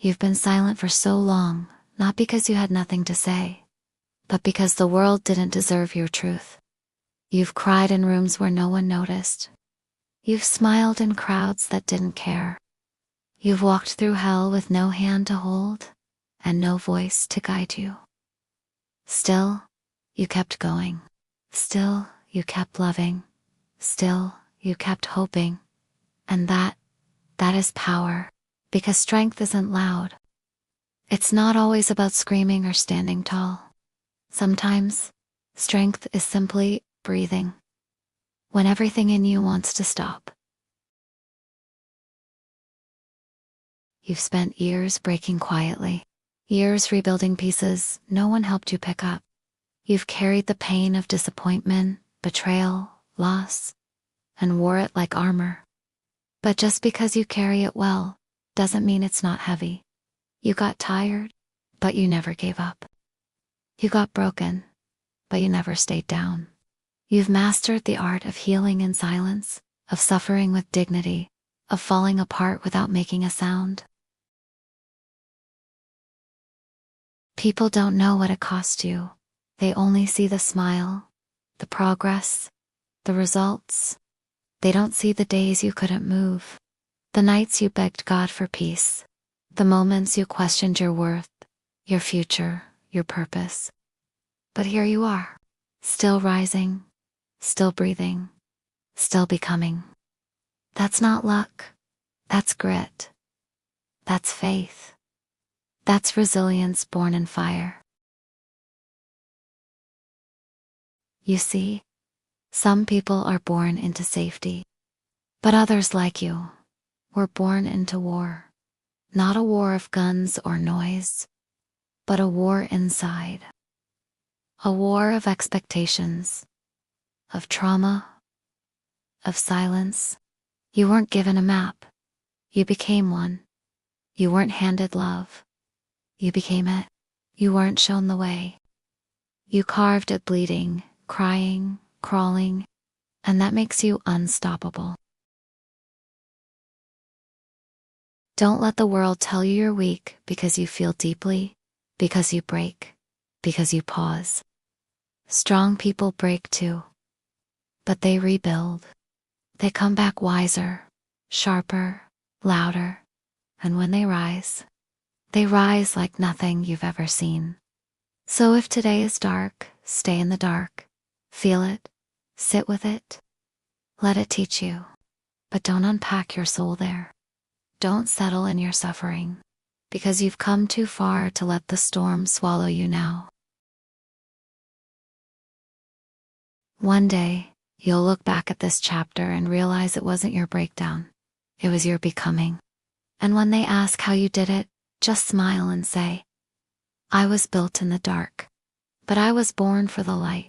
You've been silent for so long, not because you had nothing to say, but because the world didn't deserve your truth. You've cried in rooms where no one noticed. You've smiled in crowds that didn't care. You've walked through hell with no hand to hold and no voice to guide you. Still, you kept going. Still, you kept loving. Still, you kept hoping. And that is power, because strength isn't loud. It's not always about screaming or standing tall. Sometimes, strength is simply breathing when everything in you wants to stop. You've spent years breaking quietly, years rebuilding pieces no one helped you pick up. You've carried the pain of disappointment, betrayal, loss, and wore it like armor. But just because you carry it well, doesn't mean it's not heavy. You got tired, but you never gave up. You got broken, but you never stayed down. You've mastered the art of healing in silence, of suffering with dignity, of falling apart without making a sound. People don't know what it cost you. They only see the smile, the progress, the results. They don't see the days you couldn't move, the nights you begged God for peace, the moments you questioned your worth, your future, your purpose. But here you are, still rising, still breathing, still becoming. That's not luck. That's grit. That's faith. That's resilience born in fire. You see, some people are born into safety, but others like you were born into war. Not a war of guns or noise, but a war inside. A war of expectations, of trauma, of silence. You weren't given a map. You became one. You weren't handed love. You became it. You weren't shown the way. You carved it bleeding, crying, crawling, and that makes you unstoppable. Don't let the world tell you you're weak because you feel deeply, because you break, because you pause. Strong people break too, but they rebuild. They come back wiser, sharper, louder, and when they rise like nothing you've ever seen. So if today is dark, stay in the dark. Feel it, sit with it, let it teach you, but don't unpack your soul there. Don't settle in your suffering, because you've come too far to let the storm swallow you now. One day, you'll look back at this chapter and realize it wasn't your breakdown, it was your becoming. And when they ask how you did it, just smile and say, I was built in the dark, but I was born for the light.